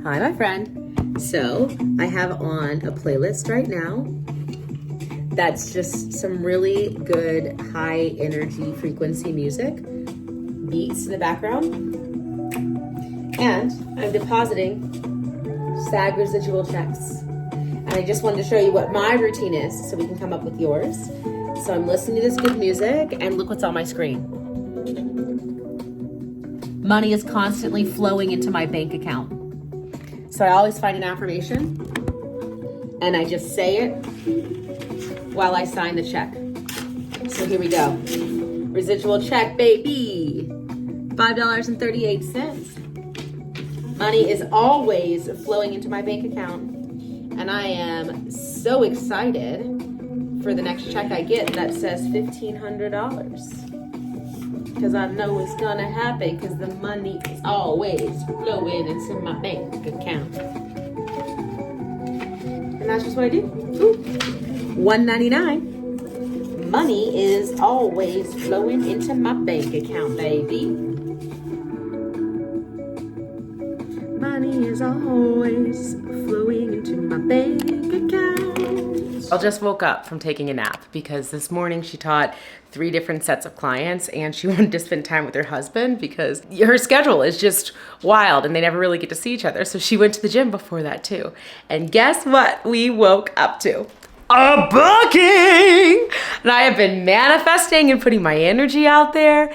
Hi, my friend. So I have on a playlist right now that's just some really good high energy frequency music, beats in the background, and I'm depositing SAG residual checks. And I just wanted to show you what my routine is so we can come up with yours. So I'm listening to this good music and look what's on my screen. Money is constantly flowing into my bank account. So I always find an affirmation and I just say it while I sign the check. So here we go. Residual check, baby. $5.38. Money is always flowing into my bank account. And I am so excited for the next check I get that says $1,500. Because I know it's gonna happen because the money is always flowing into my bank account. And that's just what I do. Ooh. $1.99. Money is always flowing into my bank account, baby. Money is always flowing into my bank account. I just woke up from taking a nap because this morning she taught 3 different sets of clients and she wanted to spend time with her husband because her schedule is just wild and they never really get to see each other. So she went to the gym before that too. And guess what we woke up to? A booking! And I have been manifesting and putting my energy out there.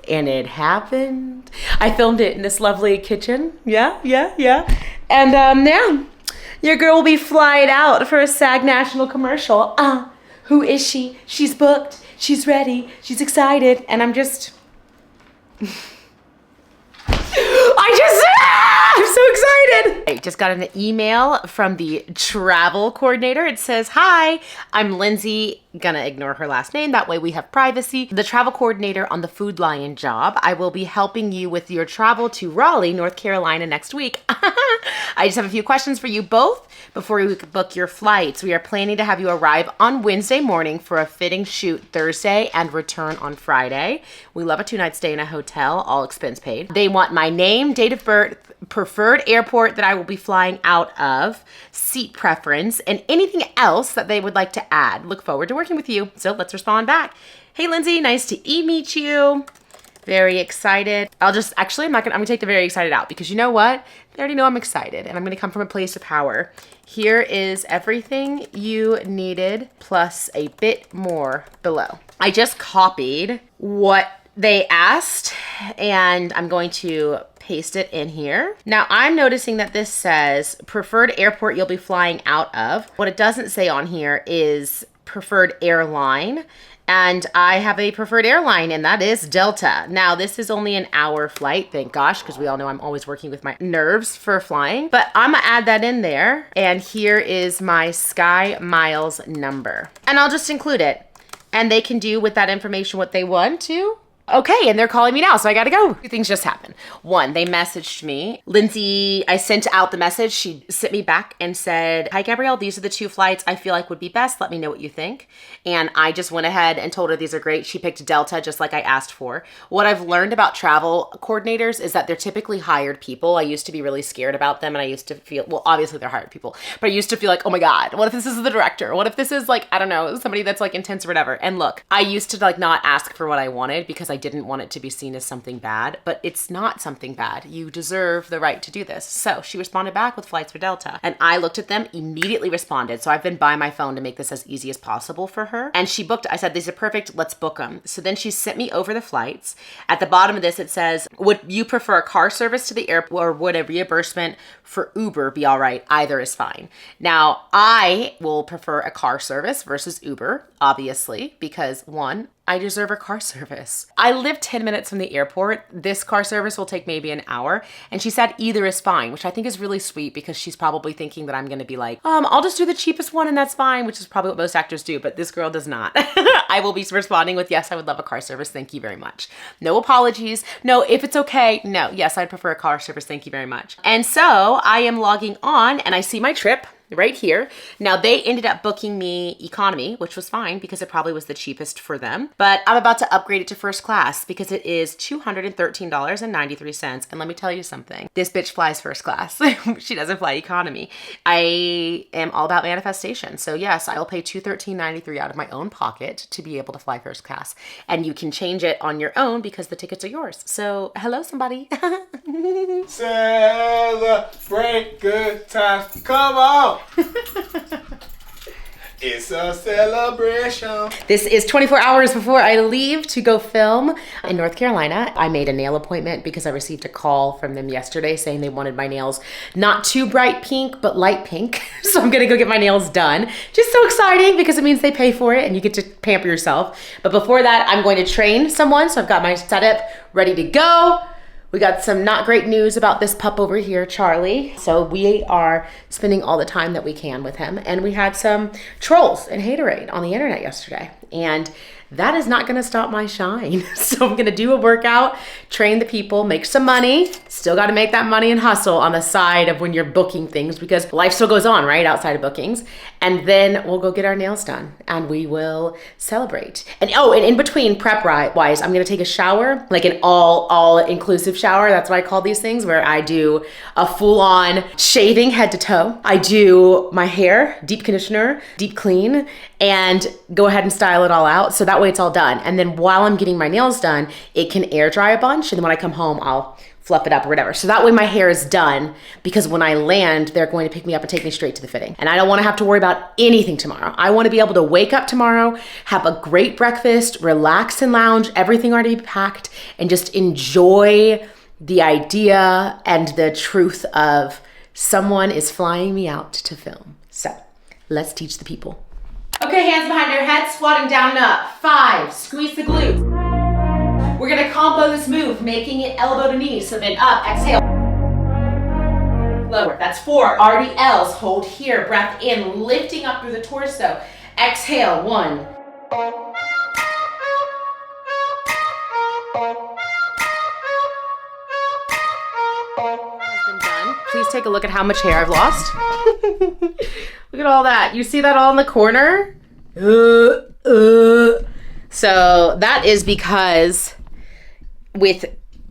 And it happened. I filmed it in this lovely kitchen. Yeah. And yeah, your girl will be flying out for a SAG National Commercial. Who is she? She's booked. She's ready. She's excited. And I'm just... I'm so excited. I just got an email from the travel coordinator. It says, hi, I'm Lindsay. Gonna ignore her last name. That way we have privacy. The travel coordinator on the Food Lion job. I will be helping you with your travel to Raleigh, North Carolina next week. I just have a few questions for you both before we book your flights. We are planning to have you arrive on Wednesday morning for a fitting shoot Thursday and return on Friday. We love a 2-night stay in a hotel, all expense paid. They want my name, date of birth, preferred airport that I will be flying out of, seat preference, and anything else that they would like to add. Look forward to working with you. So let's respond back. Hey, Lindsay, nice to meet you. Very excited. I'm gonna take the very excited out because you know what? They already know I'm excited and I'm gonna come from a place of power. Here is everything you needed plus a bit more below. I just copied what they asked and I'm going to paste it in here. Now I'm noticing that this says preferred airport you'll be flying out of. What it doesn't say on here is preferred airline. And I have a preferred airline and that is Delta. Now this is only an hour flight, thank gosh, because we all know I'm always working with my nerves for flying. But I'm gonna add that in there. And here is my Sky Miles number. And I'll just include it. And they can do with that information what they want to. Okay, and they're calling me now, so I gotta go. 2 things just happened. 1, they messaged me. Lindsay, I sent out the message. She sent me back and said, hi, Gabrielle, these are the 2 flights I feel like would be best. Let me know what you think. And I just went ahead and told her these are great. She picked Delta just like I asked for. What I've learned about travel coordinators is that they're typically hired people. I used to be really scared about them and I used to feel, well, obviously they're hired people, but I used to feel like, oh my God, what if this is the director? What if this is like, I don't know, somebody that's like intense or whatever. And look, I used to like not ask for what I wanted because I didn't want it to be seen as something bad, but it's not something bad. You deserve the right to do this. So she responded back with flights for Delta and I looked at them, immediately responded. So I've been by my phone to make this as easy as possible for her. And she booked, I said, these are perfect, let's book them. So then she sent me over the flights. At the bottom of this, it says, would you prefer a car service to the airport or would a reimbursement for Uber be all right? Either is fine. Now, I will prefer a car service versus Uber, obviously, because 1, I deserve a car service. I live 10 minutes from the airport. This car service will take maybe an hour. And she said either is fine, which I think is really sweet because she's probably thinking that I'm gonna be like, I'll just do the cheapest one and that's fine, which is probably what most actors do, but this girl does not. I will be responding with, yes, I would love a car service. Thank you very much. No apologies. No, if it's okay. No, yes, I'd prefer a car service. Thank you very much. And so I am logging on and I see my trip. right here. Now they ended up booking me economy, which was fine because it probably was the cheapest for them. But I'm about to upgrade it to first class because it is $213.93. And let me tell you something. This bitch flies first class. She doesn't fly economy. I am all about manifestation. So yes, I will pay $213.93 out of my own pocket to be able to fly first class. And you can change it on your own because the tickets are yours. So hello, somebody. Celebrate good times. Come on. It's a celebration. This is 24 hours before I leave to go film in North Carolina. I made a nail appointment because I received a call from them yesterday saying they wanted my nails not too bright pink, but light pink. So I'm gonna go get my nails done. Just so exciting because it means they pay for it and you get to pamper yourself. But before that, I'm going to train someone. So I've got my setup ready to go. We got some not great news about this pup over here, Charlie. So we are spending all the time that we can with him. And we had some trolls and haterade on the internet yesterday. And that is not gonna stop my shine. So I'm gonna do a workout, train the people, make some money. Still gotta make that money and hustle on the side of when you're booking things because life still goes on, right? Outside of bookings. And then we'll go get our nails done and we will celebrate. And oh, and in between prep wise, I'm gonna take a shower, like an all inclusive shower. That's what I call these things, where I do a full on shaving head to toe. I do my hair, deep conditioner, deep clean, and go ahead and style it all out. So that way it's all done. And then while I'm getting my nails done, it can air dry a bunch. And then when I come home, I'll fluff it up or whatever. So that way my hair is done because when I land, they're going to pick me up and take me straight to the fitting. And I don't want to have to worry about anything tomorrow. I want to be able to wake up tomorrow, have a great breakfast, relax and lounge, everything already packed, and just enjoy the idea and the truth of someone is flying me out to film. So let's teach the people. Okay, hands behind your head, squatting down and up. 5, squeeze the glutes. We're gonna combo this move, making it elbow to knee. So then up, exhale. Lower, that's 4, RDLs. Hold here, breath in, lifting up through the torso. Exhale, 1. Please take a look at how much hair I've lost. Look at all that. You see that all in the corner? So that is because with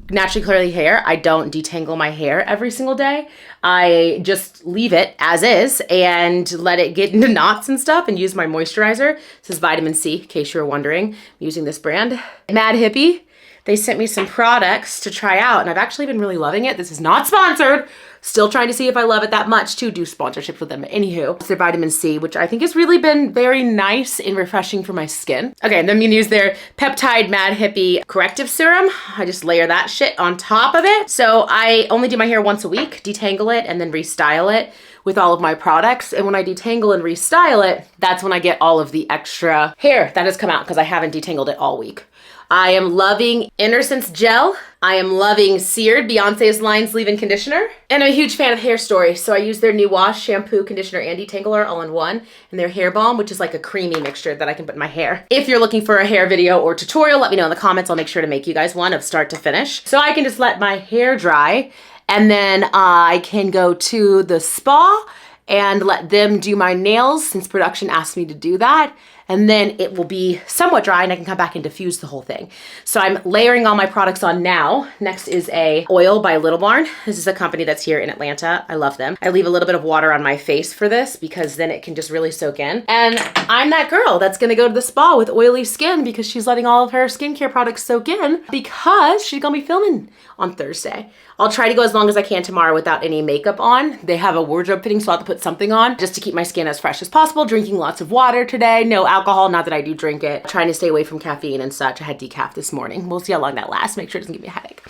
naturally curly hair, I don't detangle my hair every single day. I just leave it as is and let it get into knots and stuff and use my moisturizer. This is vitamin C, in case you were wondering. I'm using this brand. Mad Hippie. They sent me some products to try out and I've actually been really loving it. This is not sponsored. Still trying to see if I love it that much to do sponsorships with them. Anywho, it's their vitamin C, which I think has really been very nice and refreshing for my skin. Okay, and then I'm gonna use their Peptide Mad Hippie Corrective Serum. I just layer that shit on top of it. So I only do my hair once a week, detangle it, and then restyle it with all of my products. And when I detangle and restyle it, that's when I get all of the extra hair that has come out because I haven't detangled it all week. I am loving Innocence Gel. I am loving Seared, Beyonce's Lines Leave-In Conditioner. And I'm a huge fan of Hair Story, so I use their new wash, shampoo, conditioner, and detangler all in one. And their hair balm, which is like a creamy mixture that I can put in my hair. If you're looking for a hair video or tutorial, let me know in the comments. I'll make sure to make you guys one of start to finish. So I can just let my hair dry, and then I can go to the spa and let them do my nails since production asked me to do that. And then it will be somewhat dry and I can come back and diffuse the whole thing. So I'm layering all my products on now. Next is a oil by Little Barn. This is a company that's here in Atlanta. I love them. I leave a little bit of water on my face for this because then it can just really soak in. And I'm that girl that's gonna go to the spa with oily skin because she's letting all of her skincare products soak in because she's gonna be filming on Thursday. I'll try to go as long as I can tomorrow without any makeup on. They have a wardrobe fitting, so I'll have to put something on just to keep my skin as fresh as possible. Drinking lots of water today, no alcohol, not that I do drink it. Trying to stay away from caffeine and such. I had decaf this morning. We'll see how long that lasts. Make sure it doesn't give me a headache.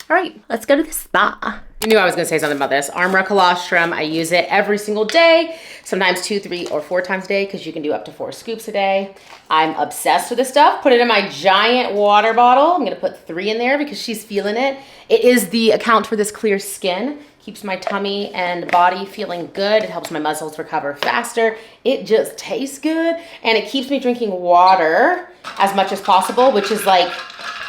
All right, let's go to the spa. I knew I was gonna say something about this. Armra colostrum, I use it every single day, sometimes 2, 3, or 4 times a day because you can do up to 4 scoops a day. I'm obsessed with this stuff. Put it in my giant water bottle. I'm gonna put 3 in there because she's feeling it. It is the account for this clear skin. Keeps my tummy and body feeling good. It helps my muscles recover faster. It just tastes good. And it keeps me drinking water as much as possible, which is like,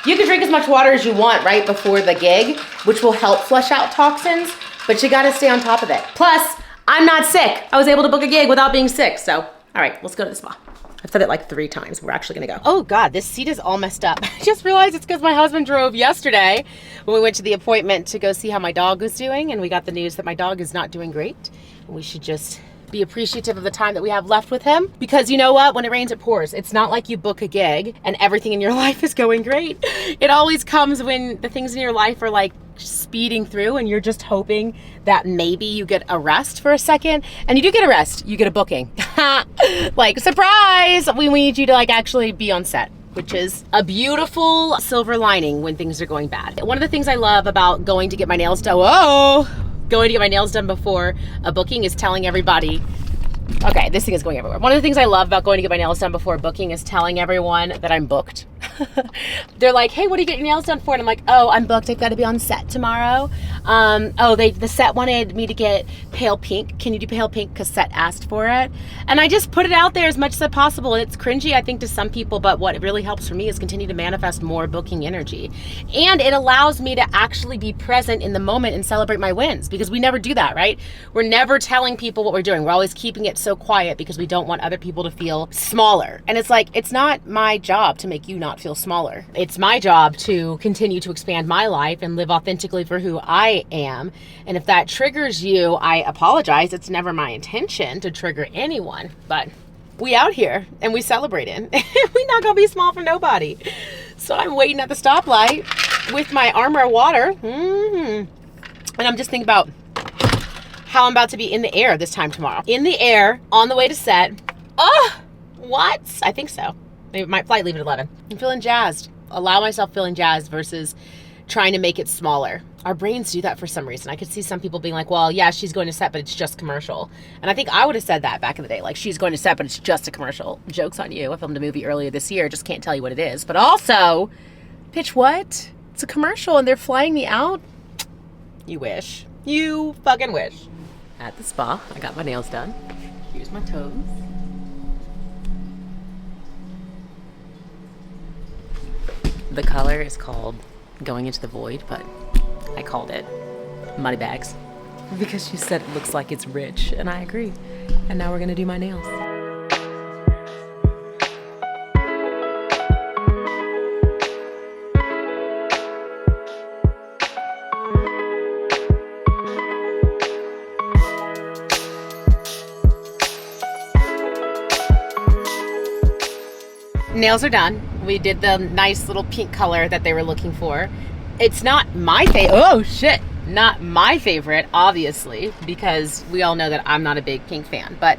you can drink as much water as you want right before the gig, which will help flush out toxins, but you gotta stay on top of it. Plus, I'm not sick. I was able to book a gig without being sick. So, all right, let's go to the spa. I've said it like 3 times. We're actually gonna go. Oh God, this seat is all messed up. I just realized it's because my husband drove yesterday when we went to the appointment to go see how my dog was doing, and we got the news that my dog is not doing great. We should just be appreciative of the time that we have left with him, because you know what? When it rains, it pours. It's not like you book a gig and everything in your life is going great. It always comes when the things in your life are like speeding through and you're just hoping that maybe you get a rest for a second, and you do get a rest. You get a booking. Like, surprise! We need you to like actually be on set, which is a beautiful silver lining when things are going bad. One of the things I love about going to get my nails done, going to get my nails done before a booking is telling everybody, okay, this thing is going everywhere. One of the things I love about going to get my nails done before a booking is telling everyone that I'm booked. They're like, hey, what do you get your nails done for? And I'm like, oh, I'm booked. I've got to be on set tomorrow. The set wanted me to get pale pink. Can you do pale pink? Because set asked for it. And I just put it out there as much as possible. And it's cringy, I think, to some people, but what really helps for me is continue to manifest more booking energy. And it allows me to actually be present in the moment and celebrate my wins, because we never do that, right? We're never telling people what we're doing. We're always keeping it so quiet because we don't want other people to feel smaller. And it's like, it's not my job to make you not feel smaller. It's my job to continue to expand my life and live authentically for who I am. And if that triggers you, I apologize. It's never my intention to trigger anyone, but we out here and we celebrating. We not gonna be small for nobody. So I'm waiting at the stoplight with my armor of water. And I'm just thinking about how I'm about to be in the air this time tomorrow. In the air, on the way to set. Oh, what? I think so. Maybe my flight leave at 11. I'm feeling jazzed. Allow myself feeling jazzed versus trying to make it smaller. Our brains do that for some reason. I could see some people being like, well, yeah, she's going to set, but it's just commercial. And I think I would have said that back in the day. Like, she's going to set, but it's just a commercial. Joke's on you. I filmed a movie earlier this year. Just can't tell you what it is. But also, bitch, what? It's a commercial and they're flying me out? You wish. You fucking wish. At the spa, I got my nails done. Here's my toes. The color is called Going Into the Void, but I called it Money Bags because she said it looks like it's rich, and I agree. And now we're gonna do my nails. Nails are done. We did the nice little pink color that they were looking for. It's not my favorite. Not my favorite, obviously, because we all know that I'm not a big pink fan, but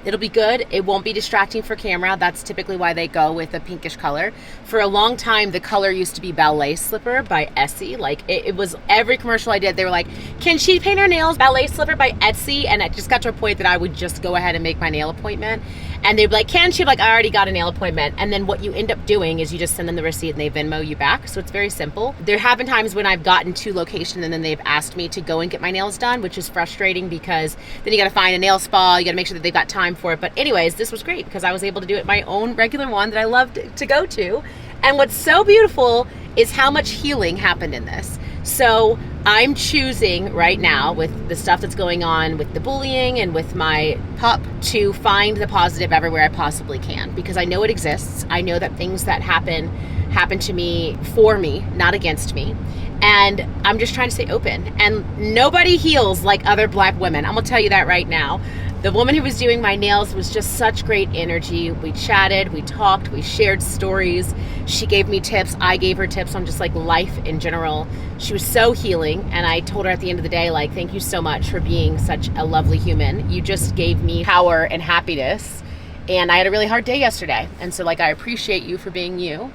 it'll be good. It won't be distracting for camera. That's typically why they go with a pinkish color. For a long time, the color used to be Ballet Slipper by Essie. Like, it was every commercial I did, they were like, can she paint her nails Ballet Slipper by Etsy? And it just got to a point that I would just go ahead and make my nail appointment. And they'd be like, can she? I'm like, I already got a nail appointment. And then what you end up doing is you just send them the receipt and they Venmo you back. So it's very simple. There have been times when I've gotten to location and then they've asked me to go and get my nails done, which is frustrating because then you got to find a nail spa. You got to make sure that they've got time for it. But anyways, this was great because I was able to do it my own regular one that I loved to go to. And what's so beautiful is how much healing happened in this. So I'm choosing right now, with the stuff that's going on with the bullying and with my pup, to find the positive everywhere I possibly can, because I know it exists. I know that things that happen to me for me, not against me. And I'm just trying to stay open. And nobody heals like other Black women. I'm gonna tell you that right now. The woman who was doing my nails was just such great energy. We chatted, we talked, we shared stories. She gave me tips, I gave her tips on just like life in general. She was so healing, and I told her at the end of the day, like, thank you so much for being such a lovely human. You just gave me power and happiness. And I had a really hard day yesterday. And so, like, I appreciate you for being you.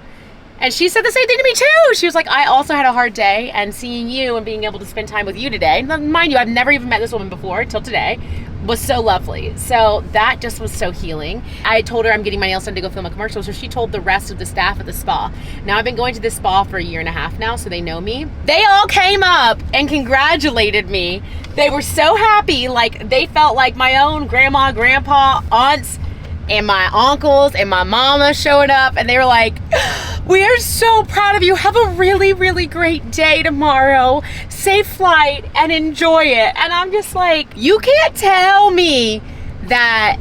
And she said the same thing to me too. She was like, I also had a hard day, and seeing you and being able to spend time with you today, mind you, I've never even met this woman before till today, was so lovely. So that just was so healing. I told her I'm getting my nails done to go film a commercial, so she told the rest of the staff at the spa. Now I've been going to this spa for 1.5 years now, so they know me. They all came up and congratulated me. They were so happy, like they felt like my own grandma, grandpa, aunts, and my uncles and my mama showed up, and they were like, We are so proud of you. Have a really, really great day tomorrow. Safe flight and enjoy it. And I'm just like, you can't tell me that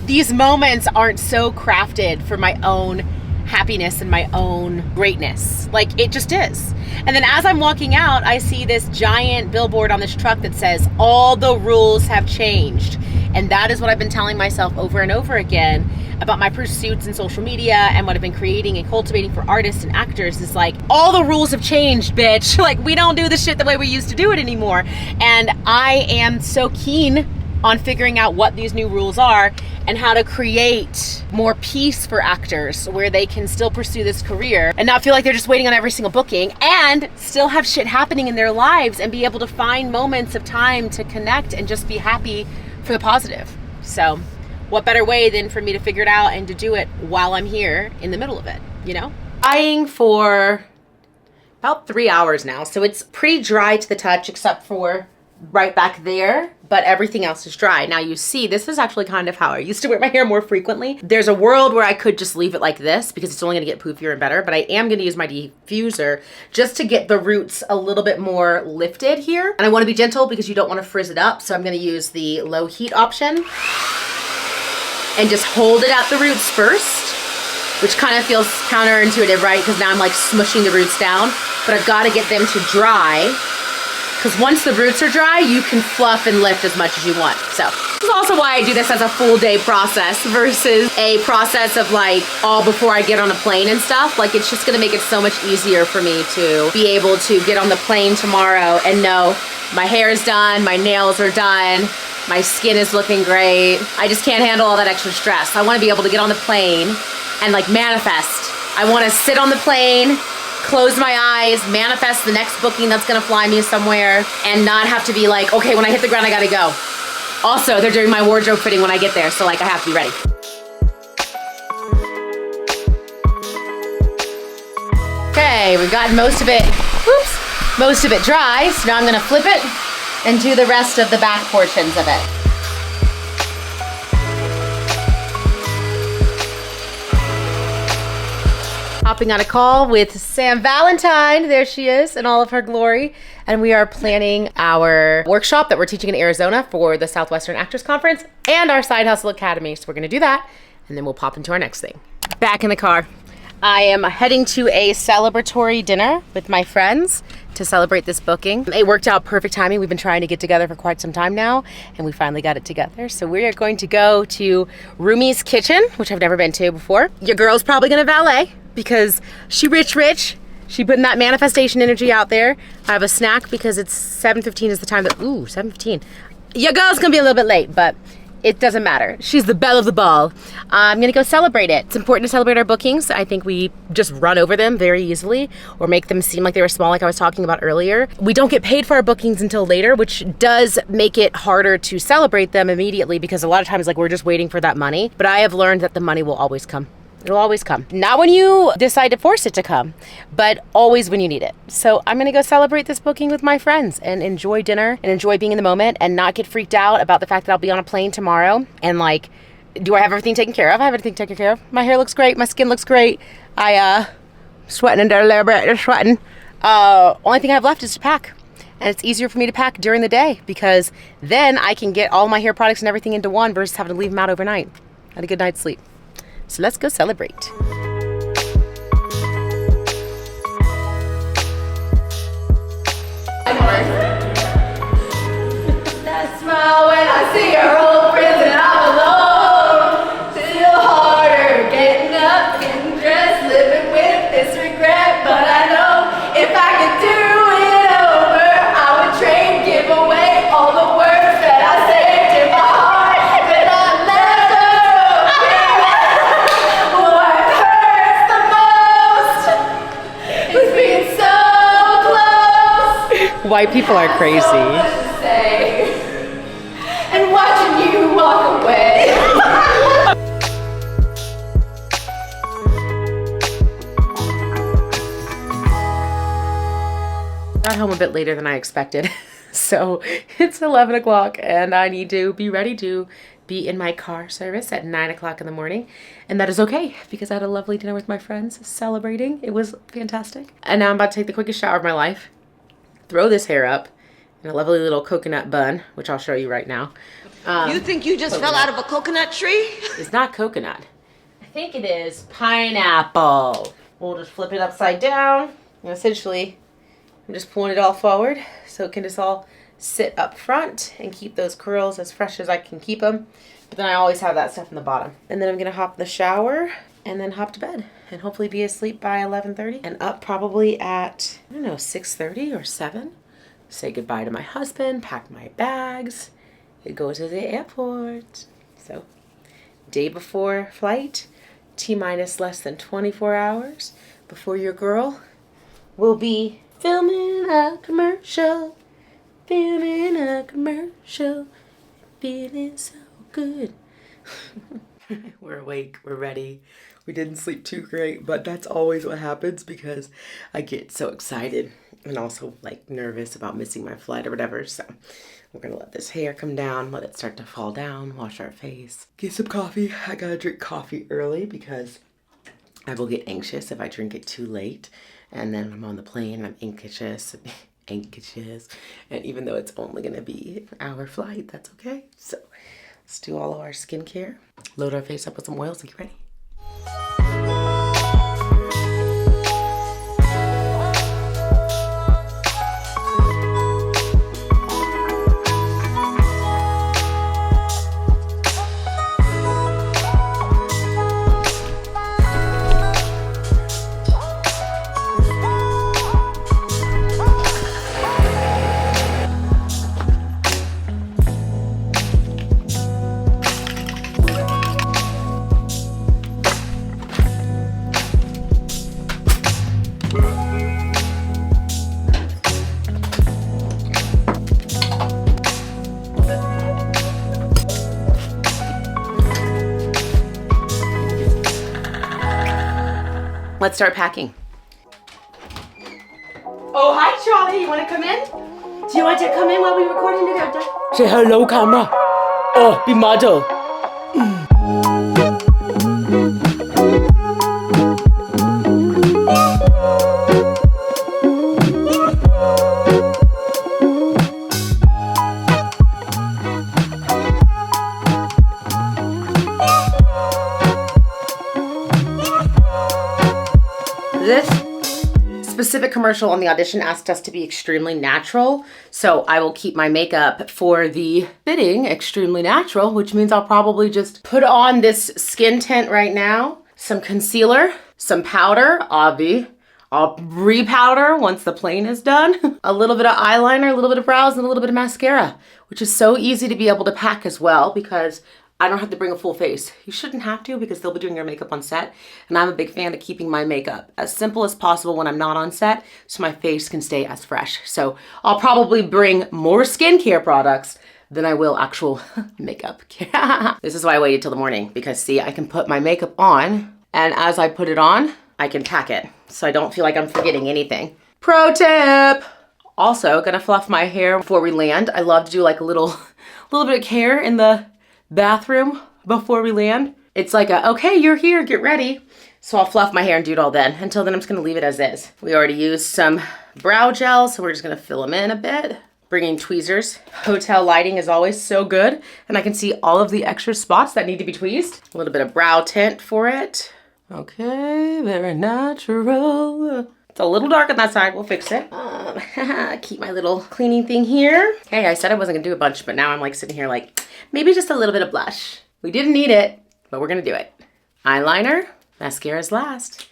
these moments aren't so crafted for my own happiness and my own greatness. Like, it just is. And then as I'm walking out, I see this giant billboard on this truck that says, all the rules have changed. And that is what I've been telling myself over and over again about my pursuits in social media and what I've been creating and cultivating for artists and actors is like, all the rules have changed, bitch. Like, we don't do the shit the way we used to do it anymore. And I am so keen on figuring out what these new rules are and how to create more peace for actors where they can still pursue this career and not feel like they're just waiting on every single booking and still have shit happening in their lives and be able to find moments of time to connect and just be happy for the positive. So what better way than for me to figure it out and to do it while I'm here in the middle of it, you know? Drying for about 3 hours now. So it's pretty dry to the touch except for right back there, but everything else is dry. Now you see, this is actually kind of how I used to wear my hair more frequently. There's a world where I could just leave it like this because it's only gonna get poofier and better, but I am gonna use my diffuser just to get the roots a little bit more lifted here. And I wanna be gentle because you don't wanna frizz it up, so I'm gonna use the low heat option and just hold it at the roots first, which kind of feels counterintuitive, right? Because now I'm like smushing the roots down, but I've gotta get them to dry. Because once the roots are dry, you can fluff and lift as much as you want. So this is also why I do this as a full day process versus a process of like all before I get on a plane and stuff. Like, it's just gonna make it so much easier for me to be able to get on the plane tomorrow and know my hair is done, my nails are done, my skin is looking great. I just can't handle all that extra stress. I wanna be able to get on the plane and like manifest. I wanna sit on the plane, close my eyes, manifest the next booking that's gonna fly me somewhere and not have to be like, okay, when I hit the ground, I gotta go. Also, they're doing my wardrobe fitting when I get there, so like I have to be ready. Okay, we've gotten most of it dry, so now I'm gonna flip it and do the rest of the back portions of it. Hopping on a call with Sam Valentine. There she is in all of her glory. And we are planning our workshop that we're teaching in Arizona for the Southwestern Actors Conference and our Side Hustle Academy. So we're gonna do that and then we'll pop into our next thing. Back in the car. I am heading to a celebratory dinner with my friends to celebrate this booking. It worked out perfect timing. We've been trying to get together for quite some time now, and we finally got it together. So we are going to go to Rumi's Kitchen, which I've never been to before. Your girl's probably gonna valet because she rich. She putting that manifestation energy out there. I have a snack because it's 7:15 is the time that, 7:15. Your girl's gonna be a little bit late, but it doesn't matter. She's the belle of the ball. I'm gonna go celebrate it. It's important to celebrate our bookings. I think we just run over them very easily or make them seem like they were small, like I was talking about earlier. We don't get paid for our bookings until later, which does make it harder to celebrate them immediately because a lot of times like we're just waiting for that money. But I have learned that the money will always come. It'll always come. Not when you decide to force it to come, but always when you need it. So I'm gonna go celebrate this booking with my friends and enjoy dinner and enjoy being in the moment and not get freaked out about the fact that I'll be on a plane tomorrow and like, do I have everything taken care of? I have everything taken care of. My hair looks great, my skin looks great. Sweating under a little bit, sweating. Only thing I have left is to pack. And it's easier for me to pack during the day because then I can get all my hair products and everything into one versus having to leave them out overnight. Had a good night's sleep. So let's go celebrate. That smile when I see your old friends and I'm alone. Still harder getting up, getting dressed, living with this regret. But I know if I could do it over, I would trade, give away all the words that I saved in my heart. But I left her. What hurts the most is being so close. White people are crazy. And watching you walk away. Got home a bit later than I expected. So it's 11 o'clock and I need to be ready to be in my car service at 9 o'clock in the morning. And that is okay because I had a lovely dinner with my friends celebrating. It was fantastic. And now I'm about to take the quickest shower of my life, throw this hair up in a lovely little coconut bun, which I'll show you right now. You think you just fell out of a coconut tree? It's not coconut. I think it is pineapple. We'll just flip it upside down. And essentially, I'm just pulling it all forward so it can just all sit up front and keep those curls as fresh as I can keep them. But then I always have that stuff in the bottom. And then I'm gonna hop in the shower and then hop to bed and hopefully be asleep by 11:30 and up probably at, I don't know, 6:30 or 7. Say goodbye to my husband, pack my bags, and go to the airport. So, day before flight, T-minus less than 24 hours before your girl will be filming a commercial. Feeling a commercial, feeling so good. We're awake, we're ready. We didn't sleep too great, but that's always what happens because I get so excited and also like nervous about missing my flight or whatever. So we're gonna let this hair come down, let it start to fall down, wash our face, get some coffee. I gotta drink coffee early because I will get anxious if I drink it too late. And then when I'm on the plane, I'm anxious. And even though it's only gonna be an hour flight, that's okay. So let's do all of our skincare, load our face up with some oils and get ready. Let's start packing. Oh, hi, Charlie. You want to come in? Do you want to come in while we're recording together? Say hello, camera. Oh, be model. This specific commercial on the audition asked us to be extremely natural, so I will keep my makeup for the fitting extremely natural, which means I'll probably just put on this skin tint right now, some concealer, some powder, obvi. I'll re-powder once the plane is done, a little bit of eyeliner, a little bit of brows, and a little bit of mascara, which is so easy to be able to pack as well because I don't have to bring a full face. You shouldn't have to because they'll be doing your makeup on set. And I'm a big fan of keeping my makeup as simple as possible when I'm not on set so my face can stay as fresh. So I'll probably bring more skincare products than I will actual makeup. This is why I waited till the morning because see, I can put my makeup on and as I put it on, I can pack it. So I don't feel like I'm forgetting anything. Pro tip! Also, gonna fluff my hair before we land. I love to do like a little bit of care in the bathroom before we land. It's like a, okay, you're here, get ready. So I'll fluff my hair and do it all then. Until then, I'm just gonna leave it as is. We already used some brow gel, so we're just gonna fill them in a bit. Bringing tweezers. Hotel lighting is always so good. And I can see all of the extra spots that need to be tweezed. A little bit of brow tint for it. Okay, very natural. It's a little dark on that side, we'll fix it. Keep my little cleaning thing here. Okay, I said I wasn't gonna do a bunch, but now I'm like sitting here like, maybe just a little bit of blush. We didn't need it, but we're gonna do it. Eyeliner, mascara's last.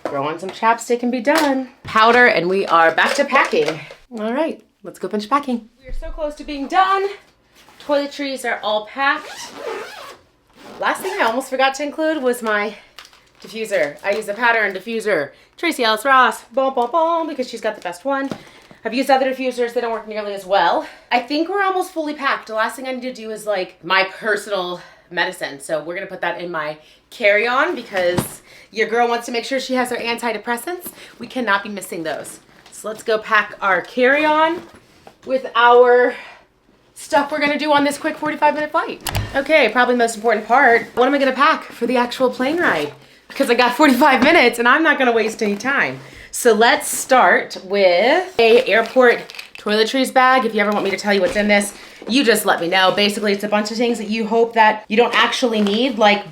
Throw on some chapstick and be done. Powder, and we are back to packing. All right, let's go finish packing. We are so close to being done. Toiletries are all packed. Last thing I almost forgot to include was my diffuser. I use the powder and diffuser. Tracy Ellis Ross, boom, boom, boom, because she's got the best one. I've used other diffusers, they don't work nearly as well. I think we're almost fully packed. The last thing I need to do is like my personal medicine. So we're gonna put that in my carry-on because your girl wants to make sure she has her antidepressants. We cannot be missing those. So let's go pack our carry-on with our stuff we're gonna do on this quick 45-minute flight. Okay, probably the most important part. What am I gonna pack for the actual plane ride? Because I got 45 minutes and I'm not gonna waste any time. So let's start with a airport toiletries bag. If you ever want me to tell you what's in this, you just let me know. Basically, it's a bunch of things that you hope that you don't actually need, like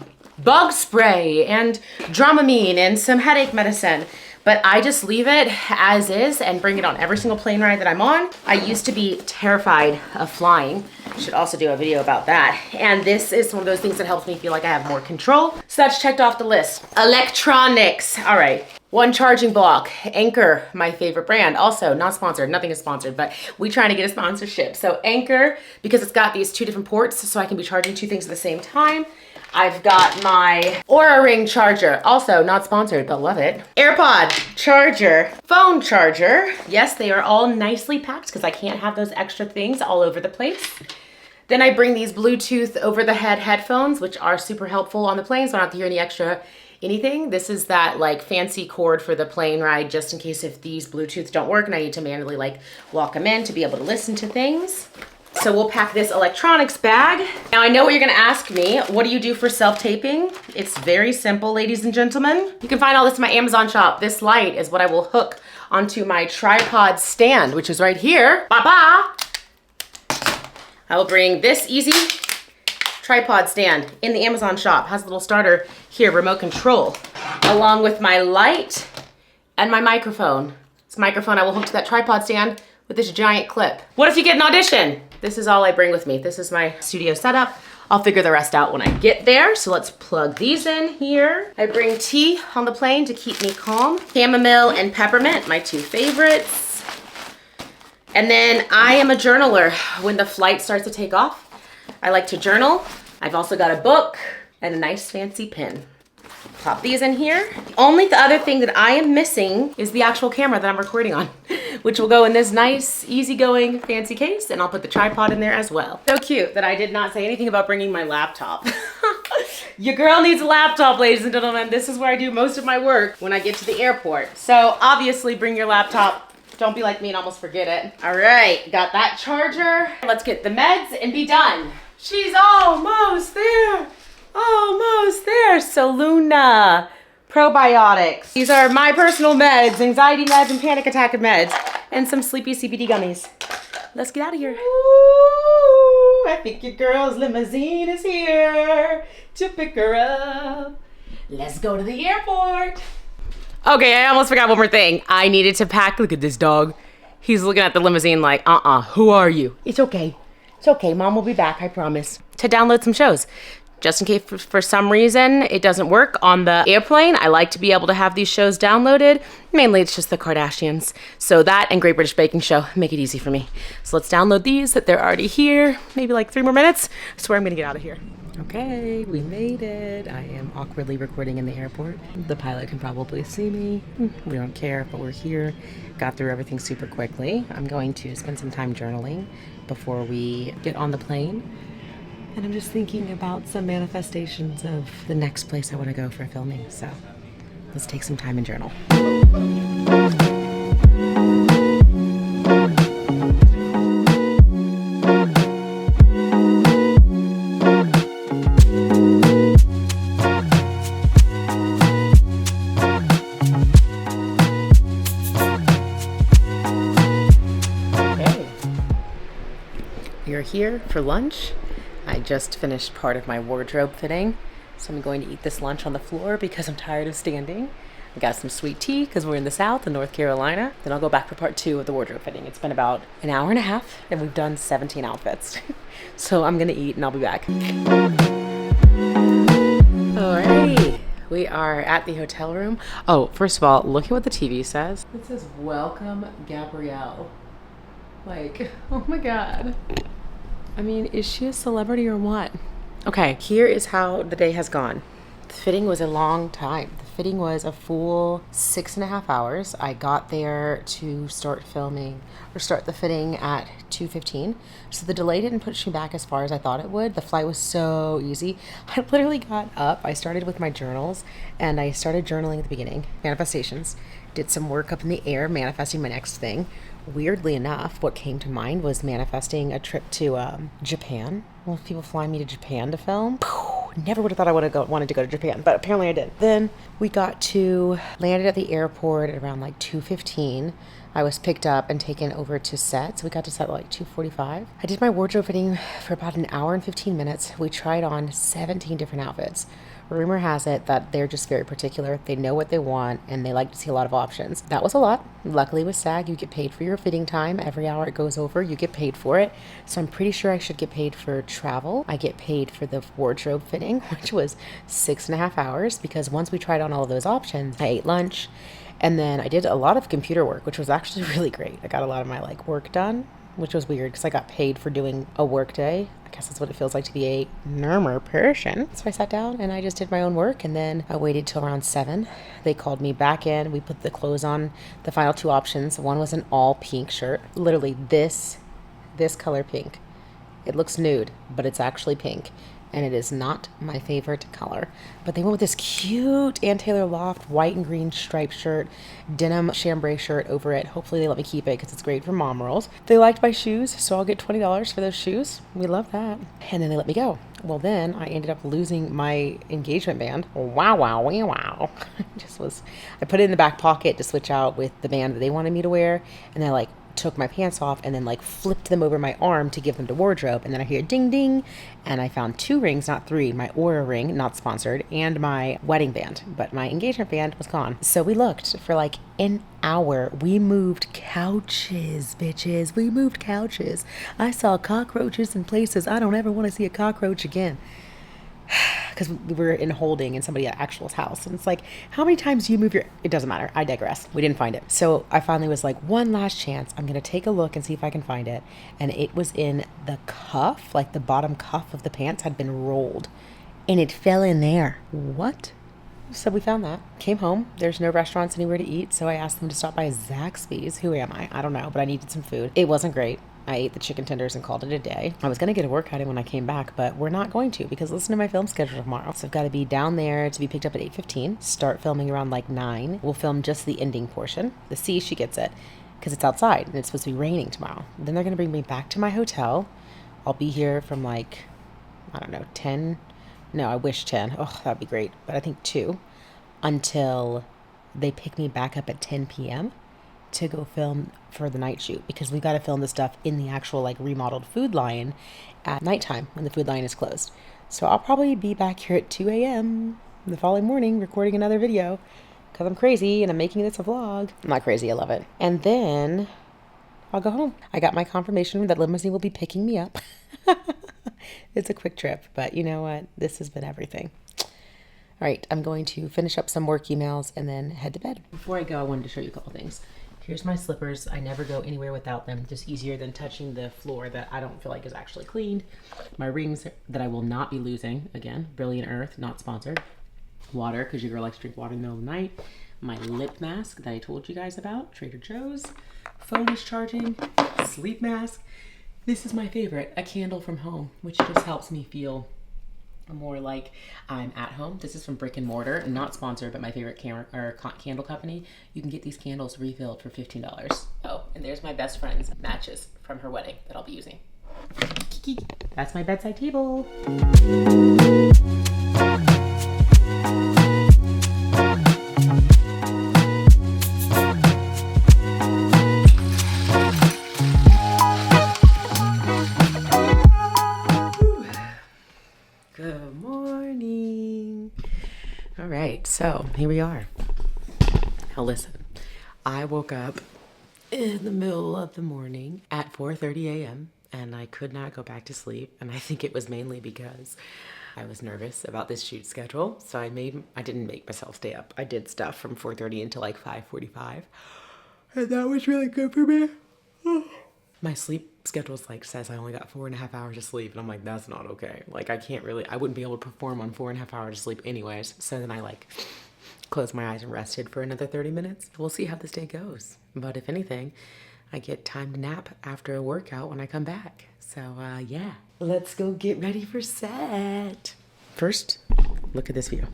bug spray and Dramamine and some headache medicine. But I just leave it as is and bring it on every single plane ride that I'm on. I used to be terrified of flying. I should also do a video about that. And this is one of those things that helps me feel like I have more control. So that's checked off the list. Electronics. All right. One charging block. Anchor, my favorite brand. Also, not sponsored. Nothing is sponsored, but we trying to get a sponsorship. So Anchor, because it's got these 2 different ports, so I can be charging 2 things at the same time. I've got my Aura Ring charger, also not sponsored, but love it. AirPod charger, phone charger. Yes, they are all nicely packed because I can't have those extra things all over the place. Then I bring these Bluetooth over-the-head headphones, which are super helpful on the plane, so I don't have to hear any extra anything. This is that like fancy cord for the plane ride, just in case if these Bluetooths don't work and I need to manually like walk them in to be able to listen to things. So we'll pack this electronics bag. Now I know what you're gonna ask me. What do you do for self-taping? It's very simple, ladies and gentlemen. You can find all this in my Amazon shop. This light is what I will hook onto my tripod stand, which is right here. Ba-ba! I will bring this easy tripod stand in the Amazon shop. Has a little starter here, remote control, along with my light and my microphone. This microphone I will hook to that tripod stand with this giant clip. What if you get an audition? This is all I bring with me. This is my studio setup. I'll figure the rest out when I get there. So let's plug these in here. I bring tea on the plane to keep me calm. Chamomile and peppermint, my 2 favorites. And then I am a journaler. When the flight starts to take off, I like to journal. I've also got a book and a nice fancy pen. Pop these in here. The other thing that I am missing is the actual camera that I'm recording on, which will go in this nice, easygoing, fancy case, and I'll put the tripod in there as well. So cute that I did not say anything about bringing my laptop. Your girl needs a laptop, ladies and gentlemen. This is where I do most of my work when I get to the airport. So obviously bring your laptop. Don't be like me and almost forget it. All right, got that charger. Let's get the meds and be done. She's almost there. Almost there. Soluna probiotics. These are my personal meds, anxiety meds and panic attack meds, and some sleepy CBD gummies. Let's get out of here. Ooh, I think your girl's limousine is here to pick her up. Let's go to the airport. Okay, I almost forgot one more thing. I needed to pack. Look at this dog. He's looking at the limousine like, who are you? It's okay. It's okay. Mom will be back, I promise. To download some shows. Just in case for some reason it doesn't work on the airplane, I like to be able to have these shows downloaded. Mainly it's just the Kardashians. So that and Great British Baking Show make it easy for me. So let's download these that they're already here. Maybe like 3 more minutes. I swear I'm gonna get out of here. Okay, we made it. I am awkwardly recording in the airport. The pilot can probably see me. We don't care, but we're here. Got through everything super quickly. I'm going to spend some time journaling before we get on the plane. And I'm just thinking about some manifestations of the next place I want to go for filming. So let's take some time and journal. Okay. You're here for lunch. I just finished part of my wardrobe fitting, so I'm going to eat this lunch on the floor because I'm tired of standing. I got some sweet tea because we're in the South in North Carolina. Then I'll go back for part 2 of the wardrobe fitting. It's been about an hour and a half and we've done 17 outfits. So I'm gonna eat and I'll be back. Alrighty, we are at the hotel room. Oh, first of all, look at what the TV says. It says, "Welcome, Gabrielle." Like, oh my God. I mean, is she a celebrity or what? Okay, here is how the day has gone. The fitting was a long time. The fitting was a full 6.5 hours. I got there to start filming or start the fitting at 2:15. So the delay didn't push me back as far as I thought it would. The flight was so easy. I literally got up. I started with my journals and I started journaling at the beginning. Manifestations. Did some work up in the air, manifesting my next thing. weirdly enough, what came to mind was manifesting a trip to Japan. Well, if people fly me to Japan to film, never would have thought I would have wanted to go to Japan, but apparently I did. Then we landed at the airport at around like 2:15. I was picked up and taken over to set. So we got to set at like 2:45. I did my wardrobe fitting for about an hour and 15 minutes. We tried on 17 different outfits. Rumor has it that they're just very particular. They know what they want and they like to see a lot of options. That was a lot. Luckily with SAG, you get paid for your fitting time. Every hour it goes over, you get paid for it. So I'm pretty sure I should get paid for travel. I get paid for the wardrobe fitting, which was 6.5 hours, because once we tried on all of those options, I ate lunch. And then I did a lot of computer work, which was actually really great. I got a lot of my work done, which was weird because I got paid for doing a work day. I guess that's what it feels like to be a normal person. So I sat down and I just did my own work, and then I waited till around 7. They called me back in. We put the clothes on, the final 2 options. One was an all pink shirt, literally this color pink. It looks nude, but it's actually pink. And it is not my favorite color. But they went with this cute Ann Taylor Loft white and green striped shirt, denim chambray shirt over it. Hopefully they let me keep it because it's great for mom rolls. They liked my shoes, so I'll get $20 for those shoes. We love that. And then they let me go. Well, then I ended up losing my engagement band. Wow. I put it in the back pocket to switch out with the band that they wanted me to wear. And I took my pants off and then flipped them over my arm to give them to wardrobe, and then I hear ding ding, and I found 2 rings, not 3, my Aura ring, not sponsored, and my wedding band, but my engagement band was gone. So we looked for an hour. We moved couches, bitches. We moved couches. I saw cockroaches in places I don't ever want to see a cockroach again. Because we were in holding in somebody's actual house. And it's how many times do you move it doesn't matter. I digress. We didn't find it. So I finally was one last chance. I'm going to take a look and see if I can find it. And it was in the cuff, the bottom cuff of the pants had been rolled. And it fell in there. What? So we found that. Came home. There's no restaurants anywhere to eat. So I asked them to stop by Zaxby's. Who am I? I don't know. But I needed some food. It wasn't great. I ate the chicken tenders and called it a day. I was going to get a workout in when I came back, but we're not going to because listen to my film schedule tomorrow. So I've got to be down there to be picked up at 8:15, start filming around 9. We'll film just the ending portion. The C, she gets it because it's outside and it's supposed to be raining tomorrow. Then they're going to bring me back to my hotel. I'll be here from 10. No, I wish 10. Oh, that'd be great. But I think 2 until they pick me back up at 10 p.m. to go film for the night shoot, because we got to film the stuff in the actual remodeled Food Lion at nighttime when the Food Lion is closed. So I'll probably be back here at 2 a.m. the following morning recording another video because I'm crazy and I'm making this a vlog. I'm not crazy, I love it. And then I'll go home. I got my confirmation that limousine will be picking me up. It's a quick trip, but you know what? This has been everything. All right, I'm going to finish up some work emails and then head to bed. Before I go, I wanted to show you a couple things. Here's my slippers. I never go anywhere without them. Just easier than touching the floor that I don't feel like is actually cleaned. My rings that I will not be losing. Again, Brilliant Earth, not sponsored. Water, because your girl likes to drink water in the middle of the night. My lip mask that I told you guys about, Trader Joe's. Phone is charging. Sleep mask. This is my favorite, a candle from home, which just helps me feel more like I'm at home. This is from Brick and Mortar, not sponsored, but my favorite candle company. You can get these candles refilled for $15. Oh, and there's my best friend's matches from her wedding that I'll be using. That's my bedside table. Good morning. All right, so here we are. Now listen, I woke up in the middle of the morning at 4:30 a.m. and I could not go back to sleep. And I think it was mainly because I was nervous about this shoot schedule. So I didn't make myself stay up. I did stuff from 4:30 until 5:45. And that was really good for me. My sleep schedule says I only got 4.5 hours of sleep, and I'm like, that's not okay. I wouldn't be able to perform on 4.5 hours of sleep anyways. So then I closed my eyes and rested for another 30 minutes. We'll see how this day goes. But if anything, I get time to nap after a workout when I come back. So yeah, let's go get ready for set. First, look at this view.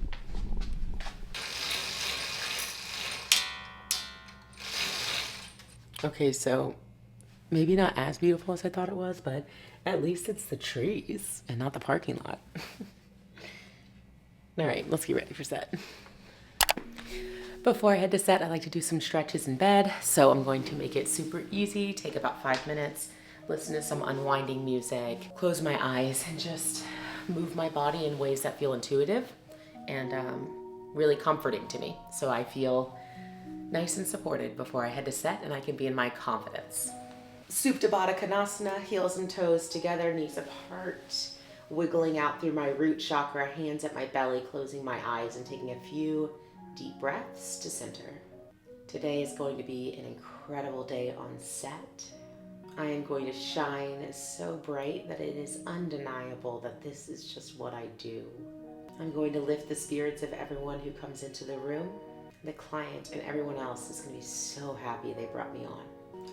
Okay, so Maybe not as beautiful as I thought it was, but at least it's the trees and not the parking lot. All right, let's get ready for set. Before I head to set, I like to do some stretches in bed. So I'm going to make it super easy, take about 5 minutes, listen to some unwinding music, close my eyes, and just move my body in ways that feel intuitive and really comforting to me. So I feel nice and supported before I head to set and I can be in my confidence. Supta Baddha Konasana, heels and toes together, knees apart, wiggling out through my root chakra, hands at my belly, closing my eyes and taking a few deep breaths to center. Today is going to be an incredible day on set. I am going to shine so bright that it is undeniable that this is just what I do. I'm going to lift the spirits of everyone who comes into the room. The client and everyone else is going to be so happy they brought me on.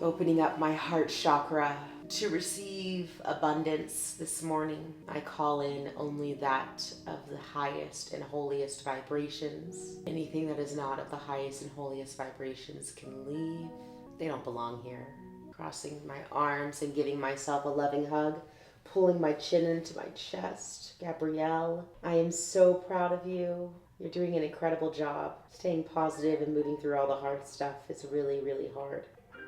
Opening up my heart chakra to receive abundance this morning. I call in only that of the highest and holiest vibrations. Anything that is not of the highest and holiest vibrations can leave. They don't belong here. Crossing my arms and giving myself a loving hug, pulling my chin into my chest. Gabrielle, I am so proud of you. You're doing an incredible job. Staying positive and moving through all the hard stuff is really, really hard.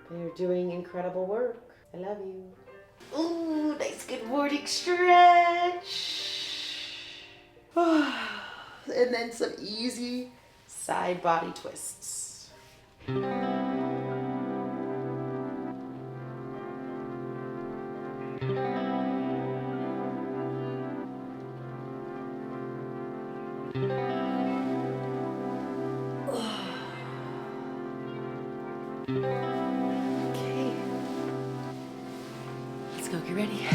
But you're doing incredible work. I love you. Ooh, nice good morning stretch. And then some easy side body twists. Okay. Let's go get ready.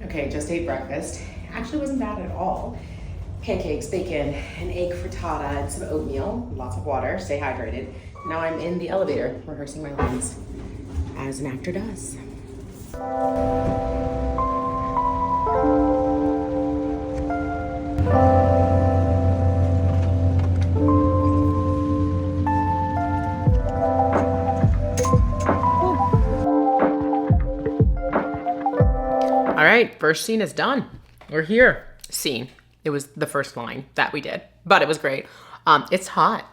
Okay, just ate breakfast. Actually wasn't bad at all. Pancakes, bacon, an egg frittata, and some oatmeal, lots of water, stay hydrated. Now I'm in the elevator rehearsing my lines, as an actor does. All right, first scene is done. We're here. Scene. It was the first line that we did, but it was great. It's hot.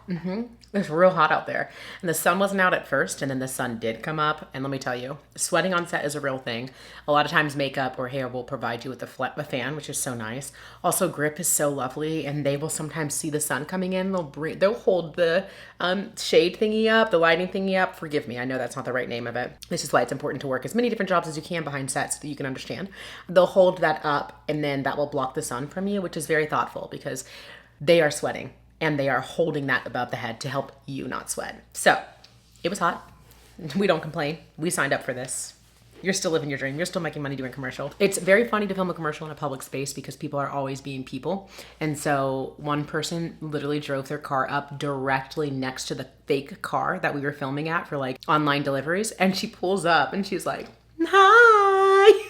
It's real hot out there. And the sun wasn't out at first, and then the sun did come up. And let me tell you, sweating on set is a real thing. A lot of times makeup or hair will provide you with a fan, which is so nice. Also, grip is so lovely, and they will sometimes see the sun coming in. They'll hold the shade thingy up, the lighting thingy up. Forgive me, I know that's not the right name of it. This is why it's important to work as many different jobs as you can behind sets so that you can understand. They'll hold that up, and then that will block the sun from you, which is very thoughtful because they are sweating. And they are holding that above the head to help you not sweat. So, it was hot. We don't complain. We signed up for this. You're still living your dream. You're still making money doing commercial. It's very funny to film a commercial in a public space because people are always being people. And so one person literally drove their car up directly next to the fake car that we were filming at for like online deliveries. And she pulls up and she's like, hi.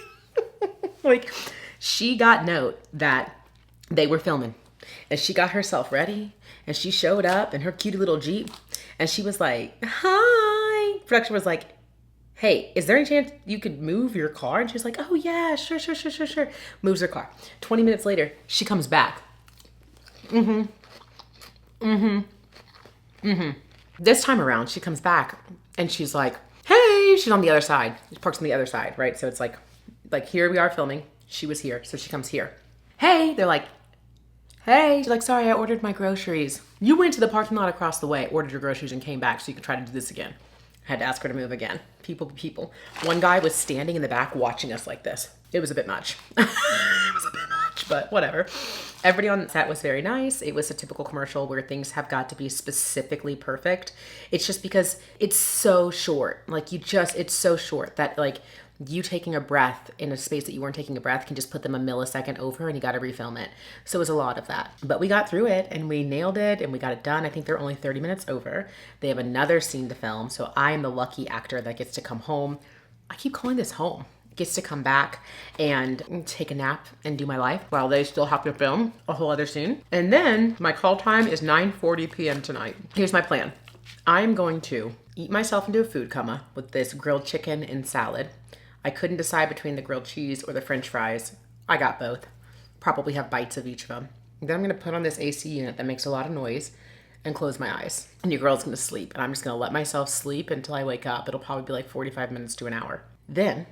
Like, she got note that they were filming. And she got herself ready and she showed up in her cute little Jeep and she was like, hi. Production was like, hey, is there any chance you could move your car? And she's like, oh yeah, sure. Moves her car. 20 minutes later, she comes back. This time around, she comes back and she's like, hey, she's on the other side. She parks on the other side, right? So it's like here we are filming. She was here, so she comes here. Hey, they're like, hey. She's like, sorry, I ordered my groceries. You went to the parking lot across the way, ordered your groceries, and came back so you could try to do this again. I had to ask her to move again. People. One guy was standing in the back watching us like this. It was a bit much. It was a bit much. much, but whatever. Everybody on set was very nice. It was a typical commercial where things have got to be specifically perfect. It's just because it's so short. Like it's so short that like you taking a breath in a space that you weren't taking a breath can just put them a millisecond over and you got to refilm it. So it was a lot of that. But we got through it and we nailed it and we got it done. I think they're only 30 minutes over. They have another scene to film. So I am the lucky actor that gets to come home. I keep calling this home. Gets to come back and take a nap and do my life while they still have to film a whole other scene. And then my call time is 9:40 p.m. tonight. Here's my plan. I'm going to eat myself into a food coma with this grilled chicken and salad. I couldn't decide between the grilled cheese or the French fries. I got both. Probably have bites of each of them. Then I'm gonna put on this AC unit that makes a lot of noise and close my eyes. And your girl's gonna sleep. And I'm just gonna let myself sleep until I wake up. It'll probably be like 45 minutes to an hour. Then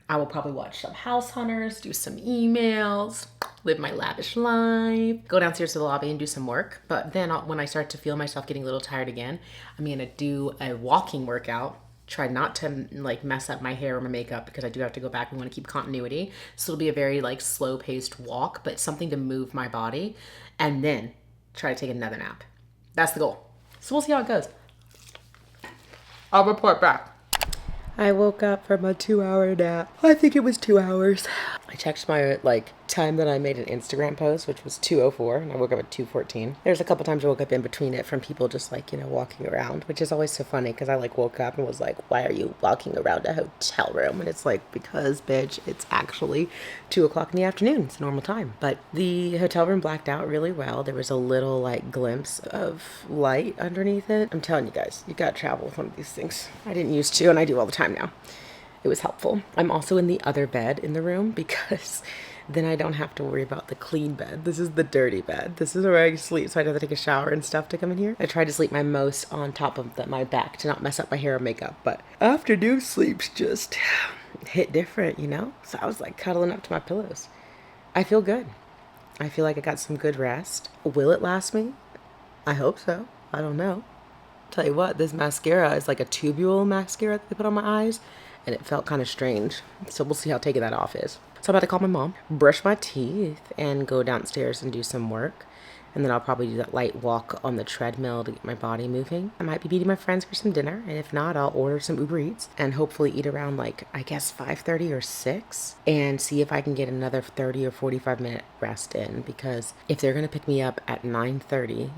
I will probably watch some House Hunters, do some emails, live my lavish life, go downstairs to the lobby and do some work. But then when I start to feel myself getting a little tired again, I'm gonna do a walking workout. Try not to like mess up my hair or my makeup because I do have to go back. We want to keep continuity. So it'll be a very like slow paced walk, but something to move my body and then try to take another nap. That's the goal. So we'll see how it goes. I'll report back. I woke up from a 2-hour nap. I think it was 2 hours. I checked my like time that I made an Instagram post, which was 2:04, and I woke up at 2:14. There's a couple times I woke up in between it from people just like, you know, walking around, which is always so funny because I like woke up and was like, why are you walking around a hotel room? And it's like, because bitch, it's actually 2 o'clock in the afternoon. It's normal time. But the hotel room blacked out really well. There was a little like glimpse of light underneath it. I'm telling you guys, you gotta travel with one of these things. I didn't used to, and I do all the time now. It was helpful. I'm also in the other bed in the room because then I don't have to worry about the clean bed. This is the dirty bed. This is where I sleep, so I don't have to take a shower and stuff to come in here. I try to sleep my most on top of my back to not mess up my hair or makeup, but afternoon sleeps just hit different, you know? So I was like cuddling up to my pillows. I feel good. I feel like I got some good rest. Will it last me? I hope so. I don't know. Tell you what, this mascara is like a tubule mascara that they put on my eyes, and it felt kind of strange. So we'll see how taking that off is. So I'm about to call my mom, brush my teeth, and go downstairs and do some work. And then I'll probably do that light walk on the treadmill to get my body moving. I might be meeting my friends for some dinner, and if not, I'll order some Uber Eats and hopefully eat around like, I guess 5:30 or 6 and see if I can get another 30 or 45 minute rest in, because if they're gonna pick me up at 9:30,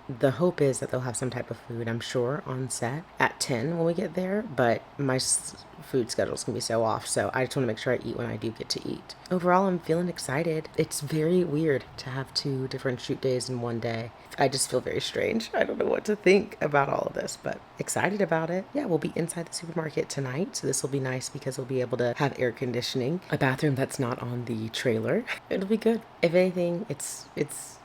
the hope is that they'll have some type of food, I'm sure, on set at 10 when we get there, but my food schedule's gonna be so off, so I just want to make sure I eat when I do get to eat. Overall, I'm feeling excited. It's very weird to have 2 different shoot days in one day. I just feel very strange. I don't know what to think about all of this, but excited about it. Yeah, we'll be inside the supermarket tonight, so this will be nice because we'll be able to have air conditioning, a bathroom that's not on the trailer. It'll be good. If anything, it's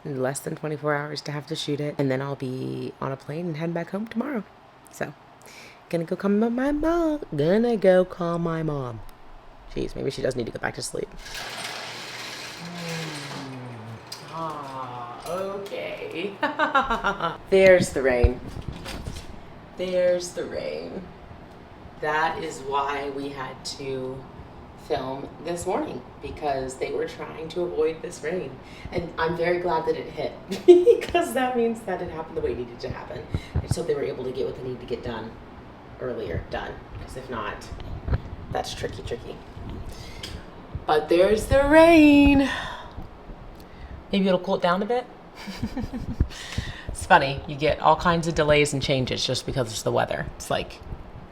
less than 24 hours to have to shoot it, and then I'll be on a plane and head back home tomorrow. So, gonna go call my mom. Jeez, maybe she does need to go back to sleep. Okay. There's the rain. There's the rain. That is why we had to film this morning, because they were trying to avoid this rain, and I'm very glad that it hit because that means that it happened the way it needed to happen, and so they were able to get what they need to get done earlier done, because if not, that's tricky. But there's the rain. Maybe it'll cool it down a bit. It's funny, you get all kinds of delays and changes just because it's the weather. It's like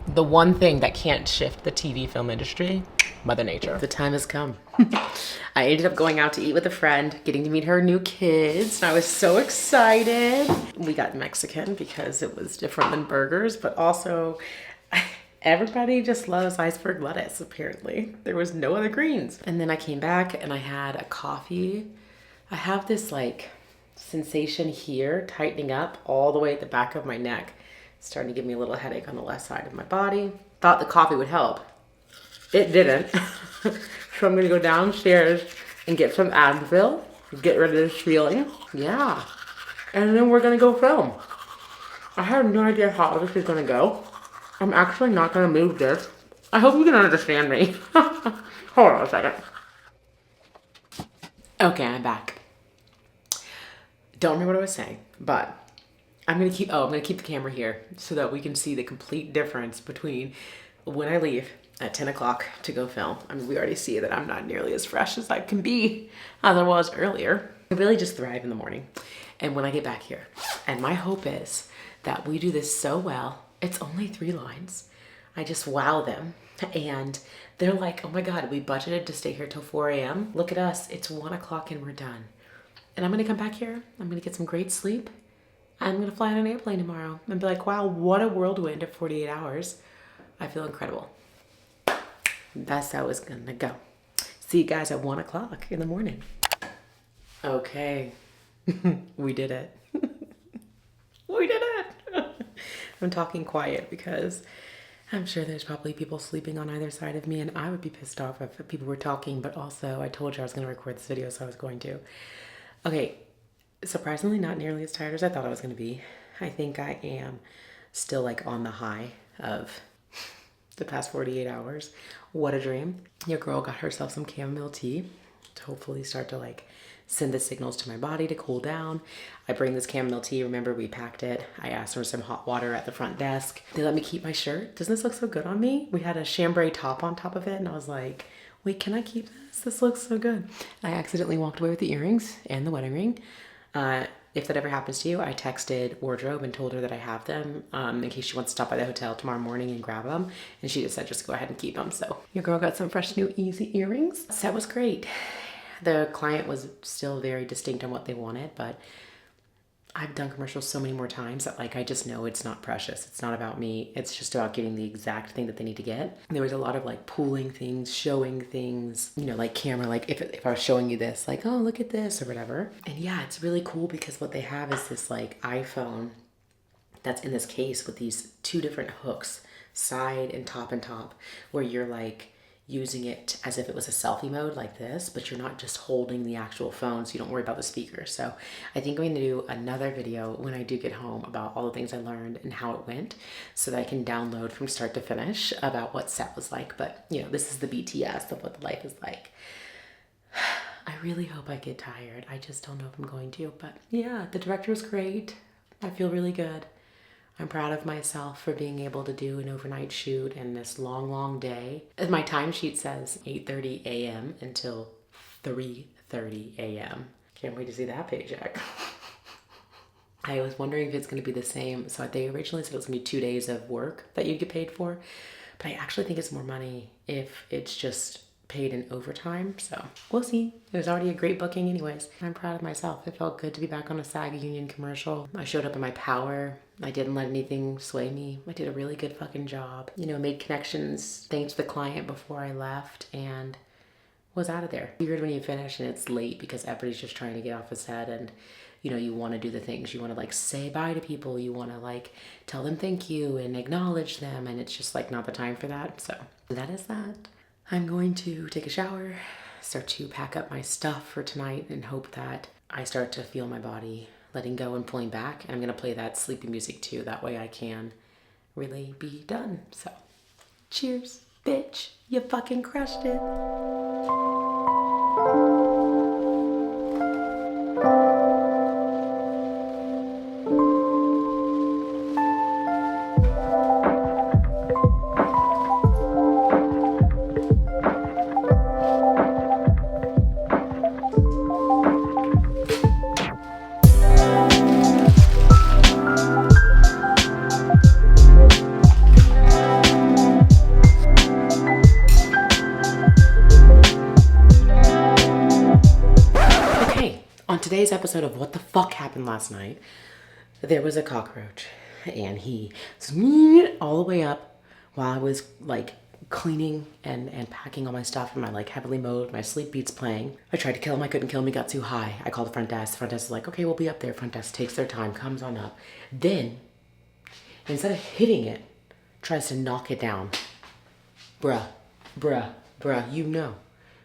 the one thing that can't shift the TV film industry, Mother Nature. The time has come. I ended up going out to eat with a friend, getting to meet her new kids, and I was so excited. We got Mexican because it was different than burgers, but also everybody just loves iceberg lettuce, apparently. There was no other greens. And then I came back and I had a coffee. I have this like sensation here, tightening up all the way at the back of my neck. It's starting to give me a little headache on the left side of my body. Thought the coffee would help. It didn't. So I'm gonna go downstairs and get some Advil, get rid of this feeling. Yeah. And then we're gonna go film. I have no idea how this is gonna go. I'm actually not gonna move this. I hope you can understand me. Hold on a second. Okay, I'm back. Don't remember what I was saying, but I'm gonna keep the camera here so that we can see the complete difference between when I leave at 10 o'clock to go film. I mean, we already see that I'm not nearly as fresh as I can be as I was earlier. I really just thrive in the morning and when I get back here. And my hope is that we do this so well. It's only 3 lines. I just wow them. And they're like, oh my God, we budgeted to stay here till 4 a.m. Look at us, it's 1 o'clock and we're done. And I'm gonna come back here, I'm gonna get some great sleep. I'm gonna fly on an airplane tomorrow and be like, wow, what a whirlwind of 48 hours. I feel incredible. That's how it's gonna go. See you guys at 1 o'clock in the morning. Okay, we did it. We did it. I'm talking quiet because I'm sure there's probably people sleeping on either side of me, and I would be pissed off if people were talking, but also I told you I was gonna record this video, so I was going to. Okay, surprisingly not nearly as tired as I thought I was gonna be. I think I am still like on the high of the past 48 hours. What a dream. Your girl got herself some chamomile tea to hopefully start to like send the signals to my body to cool down. I bring this chamomile tea. Remember, we packed it. I asked for some hot water at the front desk. They let me keep my shirt. Doesn't this look so good on me? We had a chambray top on top of it, and I was like, wait, can I keep this? This looks so good. I accidentally walked away with the earrings and the wedding ring. If that ever happens to you, I texted wardrobe and told her that I have them in case she wants to stop by the hotel tomorrow morning and grab them. And she just said, just go ahead and keep them. So your girl got some fresh new easy earrings. That was great. The client was still very distinct on what they wanted, but I've done commercials so many more times that like I just know it's not precious. It's not about me. It's just about getting the exact thing that they need to get. There was a lot of like pulling things, showing things, you know, like camera, like if I was showing you this, like, oh, look at this or whatever. And yeah, it's really cool because what they have is this like iPhone that's in this case with these 2 different hooks, side and top, where you're like using it as if it was a selfie mode like this, but you're not just holding the actual phone, so you don't worry about the speaker. So I think I'm going to do another video when I do get home about all the things I learned and how it went so that I can download from start to finish about what set was like. But you know, this is the BTS of what the life is like. I really hope I get tired. I just don't know if I'm going to, but yeah, the director was great. I feel really good. I'm proud of myself for being able to do an overnight shoot in this long, long day. As my timesheet says, 8:30 a.m. until 3:30 a.m. Can't wait to see that paycheck. I was wondering if it's going to be the same. So they originally said it was going to be 2 days of work that you'd get paid for. But I actually think it's more money if it's just paid in overtime. So we'll see. It was already a great booking anyways. I'm proud of myself. It felt good to be back on a SAG union commercial. I showed up in my power. I didn't let anything sway me. I did a really good fucking job. You know, made connections, thanked the client before I left, and was out of there. Weird when you finish and it's late because everybody's just trying to get off the set, and you know, you want to do the things. You want to like say bye to people. You want to like tell them thank you and acknowledge them, and it's just like not the time for that. So that is that. I'm going to take a shower, start to pack up my stuff for tonight, and hope that I start to feel my body letting go and pulling back. And I'm going to play that sleepy music too. That way I can really be done. So cheers, bitch. You fucking crushed it. On today's episode of What the Fuck Happened Last Night, there was a cockroach and he was all the way up while I was like cleaning and packing all my stuff in my like heavily mode, my sleep beats playing. I tried to kill him, I couldn't kill him, he got too high. I called the front desk. The front desk is like, okay, we'll be up there. Front desk takes their time, comes on up. Then, instead of hitting it, tries to knock it down. Bruh, you know,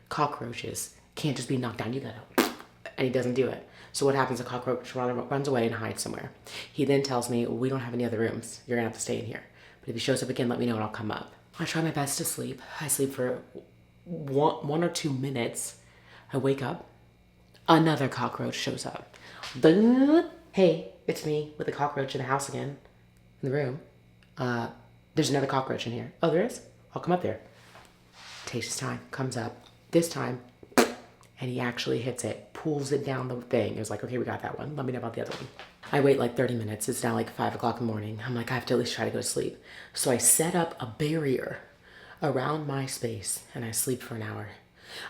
cockroaches can't just be knocked down, you gotta. And he doesn't do it. So what happens? The cockroach runs away and hides somewhere. He then tells me, we don't have any other rooms. You're gonna have to stay in here. But if he shows up again, let me know and I'll come up. I try my best to sleep. I sleep for one or 2 minutes. I wake up Another cockroach shows up. Boop. Hey, it's me with the cockroach in the house again. In the room. There's another cockroach in here. Oh, there is? I'll come up there. Takes his time, comes up. This time, and he actually hits it, pulls it down the thing. It was like, okay, we got that one. Let me know about the other one. I wait like 30 minutes. It's now like 5 o'clock in the morning. I'm like, I have to at least try to go to sleep. So I set up a barrier around my space and I sleep for an hour.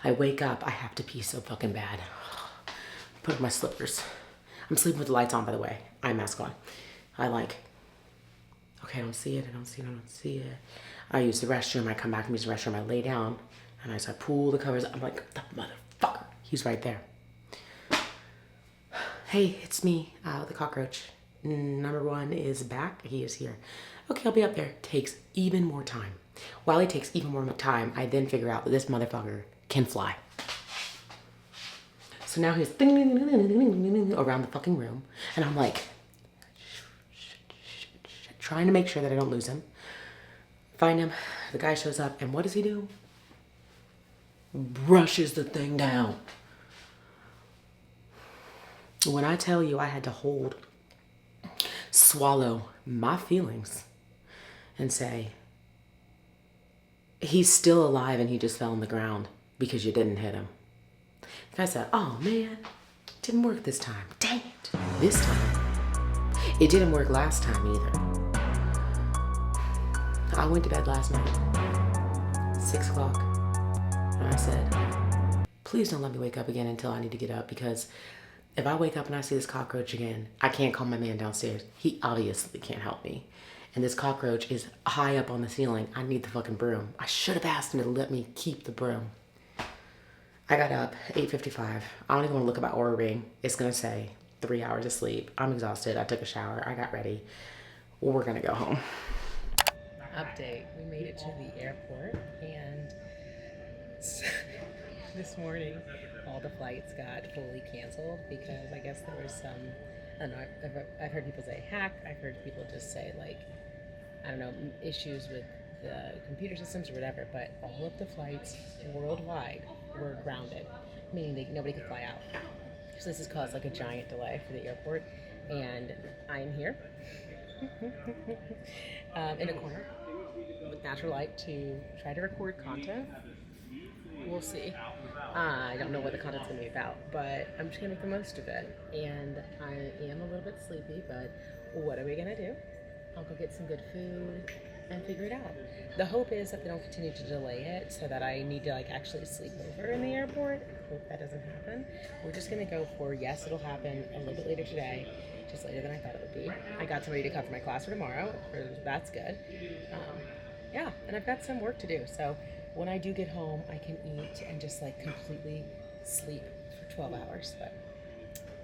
I wake up, I have to pee so fucking bad. Put on my slippers. I'm sleeping with the lights on, by the way. Eye mask on. I like, okay, I don't see it, I don't see it, I don't see it. I use the restroom, I come back and use the restroom, I lay down, and I start pull the covers. I'm like, the motherfucker, he's right there. Hey, it's me, the cockroach. Number 1 is back, he is here. Okay, I'll be up there. Takes even more time. While it takes even more time, I then figure out that this motherfucker can fly. So now he's around the fucking room, and I'm like, trying to make sure that I don't lose him. Find him, the guy shows up, and what does he do? Brushes the thing down. When I tell you I had to swallow my feelings and say, he's still alive and he just fell on the ground because you didn't hit him. The guy said, oh man, didn't work this time. Dang it. This time. It didn't work last time either. I went to bed last night, 6 o'clock, and I said, please don't let me wake up again until I need to get up, because if I wake up and I see this cockroach again, I can't call my man downstairs. He obviously can't help me. And this cockroach is high up on the ceiling. I need the fucking broom. I should have asked him to let me keep the broom. I got up, 8:55. I don't even want to look at my Oura ring. It's gonna say 3 hours of sleep. I'm exhausted. I took a shower. I got ready. We're gonna go home. Update. We made it to the airport, and this morning all the flights got fully canceled because I guess there was some, I don't know, I've heard people say hack, I've heard people just say like, I don't know, issues with the computer systems or whatever, but all of the flights worldwide were grounded, meaning nobody could fly out. So this has caused like a giant delay for the airport, and I'm here in a corner with natural light to try to record content. We'll see. I don't know what the content's going to be about, but I'm just going to make the most of it. And I am a little bit sleepy, but what are we going to do? I'll go get some good food and figure it out. The hope is that they don't continue to delay it so that I need to like actually sleep over in the airport. I hope that doesn't happen. We're just going to go for, yes, it'll happen a little bit later today, just later than I thought it would be. I got somebody to cover my class for tomorrow, that's good. Yeah, and I've got some work to do, so when I do get home, I can eat and just like completely sleep for 12 hours. But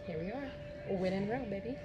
here we are. Win in a row, baby.